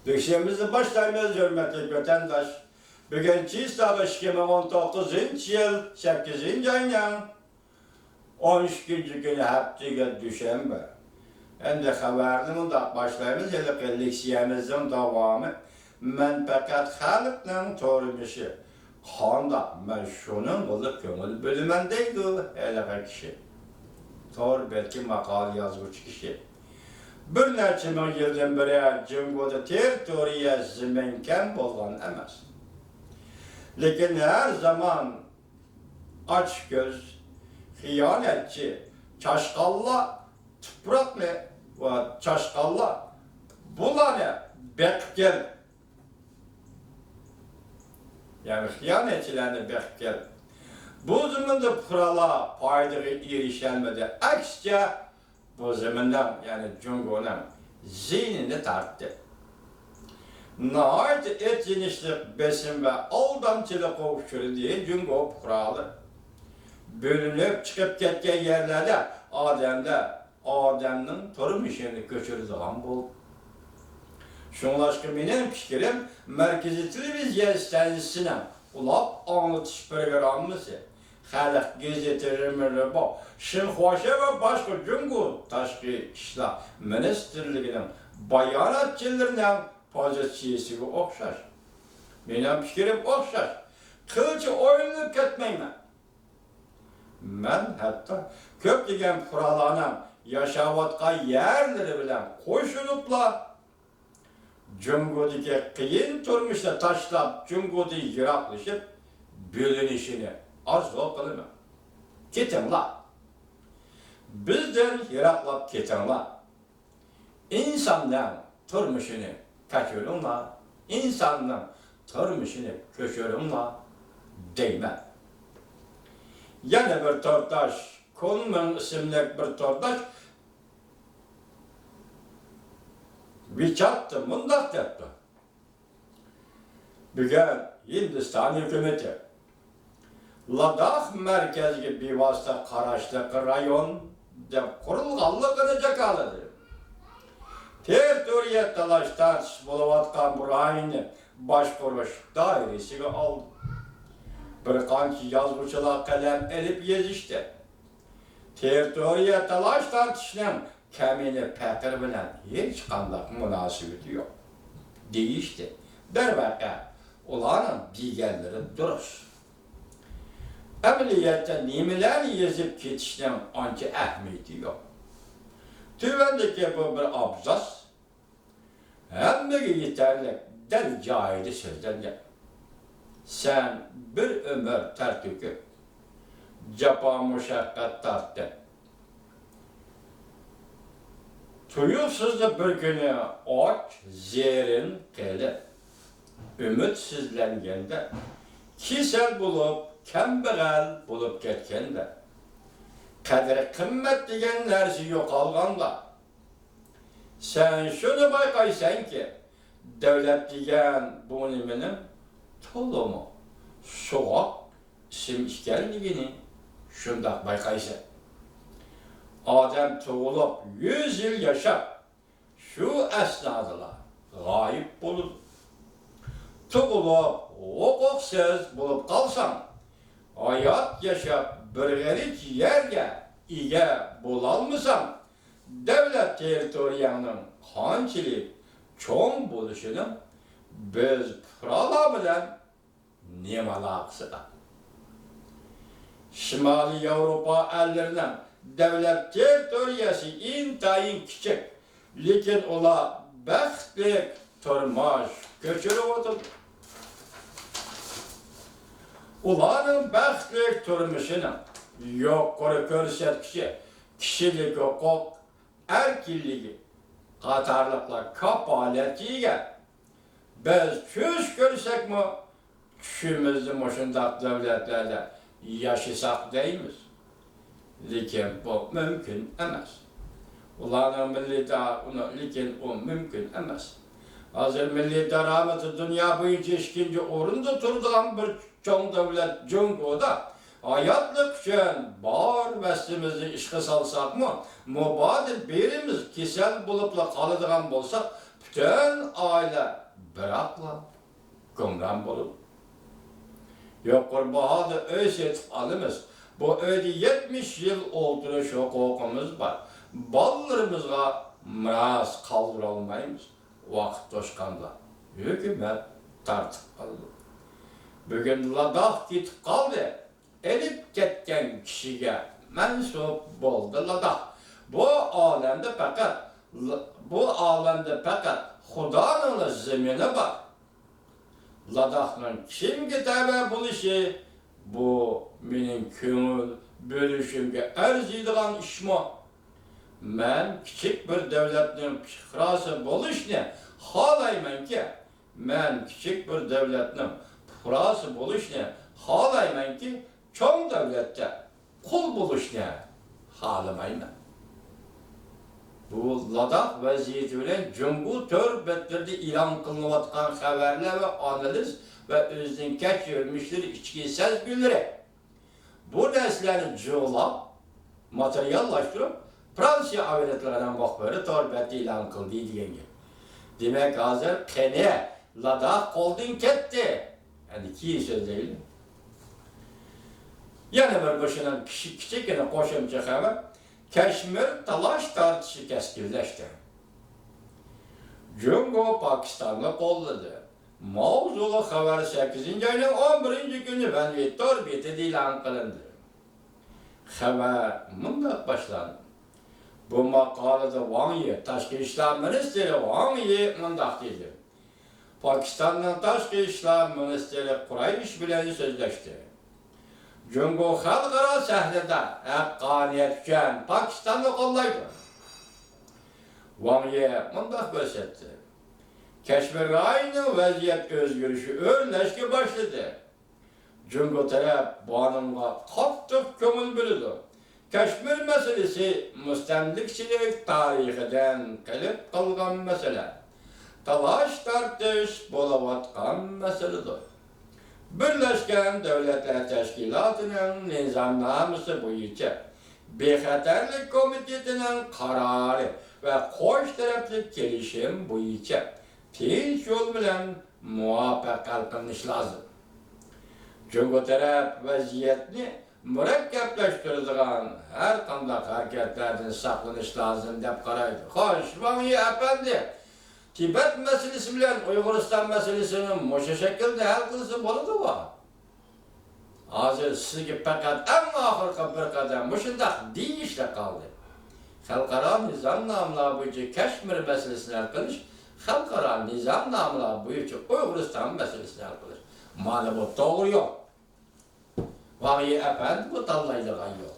Döşemizi başlayımız hürmetli vatandaş. Bugün Çiğstabı 2019 yıl 8. ayının 13. günü haftaga düşenbe. Endi haberinin da başlayımız yıllık leksiyemizin devamı. Men fakat halkın torunuşu. Handa men şunun ılık köngül bölümendeydi hele kişi. Tor belki makal yazmış kişi. Bir neçe min yıldan beri Cumhuriyet territoriya ziminken bolgan emas. Lekin her zaman aç göz, hiyanetçi, çaşkalla, tupraklı ve çaşkalla bulanı bekkel. Yani hiyanetçilerini bekkel. Bu zamanda pırala paydığı erişelmedi. Aksine bu zamandan yani Cumhur'un zihnini tarttı. Nihayet etkinişlik, besin ve aldamçılık oluşturdu diye Cumhur kuralı. Bölünüp çıkıp ketken yerlerde Adem'nin torunmuşunu köçürdüğüm bu. Şunlaşkı benim fikrim, Merkezi Televizyon istasyonuna ulap anlatış programımızı Halk gazetecileri bu. Şinhuaşe ve başka Cumhur Taşkı İşler Ministerliğinin bayanatçılarından pozisyonu okşar. Benim fikrim okşar. Kılıcı oyunluk ketmeyme. Ben hatta köpleyen kuralanan yaşavatkan yerleri bilen koşulupla Cumhur'daki kıyın turmuşta taşlap Cumhur'da yıraklaşıp bölünüşünü arzu kılma. Ketin la. Bizden yıraklap ketin la. İnsandan turmuşunu kaçırın la. İnsandan turmuşunu köşürün la. Değme. Yine bir tordaş, Konman isimli bir tordaş Vichattı, mundak yaptı. Bugün Hindistan hükümeti Ladakh merkezli bir vasıta Karaçlık rayon de kurulganlık edecek alıdır. Territoriya talaştan bulavatkan bu rayını başkuruş dairesine aldı. Bir kanki yazgıçılar kalem elip yazıştı. Territoriya talaş tartışının kemini pekir bilen hiç kandak münasebeti yok. Değişti. Dervaka olanın diğerleri durur. Emniyette nimeler yazıp ketişinin anki ehmiyeti yok. Tüvendeki bu bir abzas, hem de yeterli del cahili sözden gel. Sen bir ömür tertükü, cepa muşakkat tarttı. Tuyuksuzda bir günü aç, zerin keli, ümitsizlengende, kisel bulup, kembeğel bulup getkende, kadri kımmet degen nersi yok alganda, sen şunu baykaysan ki, devlet degen bu niminin tolumu, soğuk, isim işgelliğini şundak baykaysan. Adem tuğulup 100 yıl yaşap, şu esnadıla gayip bulur. Tuğulup okoksuz bulup kalsan, hayat yaşap bir garip yerge ige bulalmısan, devlet territoriyanın kançilik çoğun buluşunun biz pırala bilen nemalaksı da. Şimali Avrupa ellerinden devlet territoriyası intayın küçük, lekin ola bəxtlik turmuş köçürüp otur. Ulanın bəxtlik turmuşunun yok kuru körsetkişi, kişilik hukuk, erkilliği, katarlıkla kapaletiyle biz çüş görsek mi, çüşümüzü muşundak devletlerde yaşasak deyimiz. Lekin bu mümkün emas. Ulanın milli lekin o mümkün emas. Hazır milli darameti dünya boyunca ikinci orunda turduğun bir çoğun devlet Cumhur'da hayatlık için bar veslimizi işe salsak mı, mübadil birimiz kisel bulupla kalıdığın bolsak, bütün aile bırakla gümran bolup. Yok bahada öz etip alımız. Bu öyle 70 yıl olduruş hukukumuz var. Ballarımızga miras kaldırılmayız. Vakit toşkanda. Hükümet tartıp kaldı. Bugün Ladakh gitip kaldı. Elip ketken kişiye mensup boldu Ladakh. Bu alemde fakat Hudanın zemini var. Ladakh'ın kim gitebe buluşu bu benim köngül bölüşümge erziydiğen işmi. Men küçük bir devletin pişkrası buluş ne? Halayman ki men küçük bir devletin pişkrası buluş ne? Halayman ki çoğun devlette kul buluş ne? Halamayman. Bu Ladakh vaziyeti bilen Cumhur törbetlerinde ilan kılınıvatkan haberler ve analiz ve özden keçirilmiştir içki sezgülleri. Bu derslerini cıvlap, materyallaştırıp Fransa aviyetlerinden bakları törbette ilan kıldı diyen gibi. Demek hazır kene Ladakh koldun ketti. Yani iki söz değil mi? Yani bir başına küçük yine koşumcu haber. Keşmir talaş tartışı keskinleşti. Cumhur Pakistan'la kolladı. Mavzulu haber 8. ayının 11. günü ben Victor Biti ilan kılındı. Haber bundan başlandı. Bu makalede Wang Yi, Tashqi İşler Ministeri Wang Yi bundak dedi. Pakistan'ın Tashqi İşler Ministeri Quraysh bilen sözleşti. Cumhur halkara sahnede hakkaniyet üçün Pakistan'ı kollaydı. Wang Yi bundak gösterdi. Keşmir'de aynı vaziyet özgürüşü örleşki başladı. Cumhur taraf bu anımla kattık kömül bölüdü. Keşmir meselesi müstemlikçilik tarihiden kelip kalgan mesele. Talaş tartış bolavatkan meseledir. Birleşken Devletler Teşkilatı'nın nizamnaması boyunca Bexaterlik Komitesi'nin kararı ve koş taraflı gelişim boyunca tez yol bilen muvaffak kılınış lazım. Cumhur taraf vaziyetini mürekkepleştirdiğin her kandak hareketlerden saklanış lazım deyip karaydı. Hoş, Wang Yi efendi, Tibet meselesi bilen Uyguristan meselesinin moşa şekilde hal kılsı boludu var. Hazır sizge fakat en ahırka bir kadar moşundak deyişle kaldı. Halkara nizam namına boyunca Keşmir meselesini hal kılış, halkara nizam namına boyunca Uyguristan meselesini hal kılış. Mali bu doğru yok. Wang Yi efendi bu tallaylığa yok.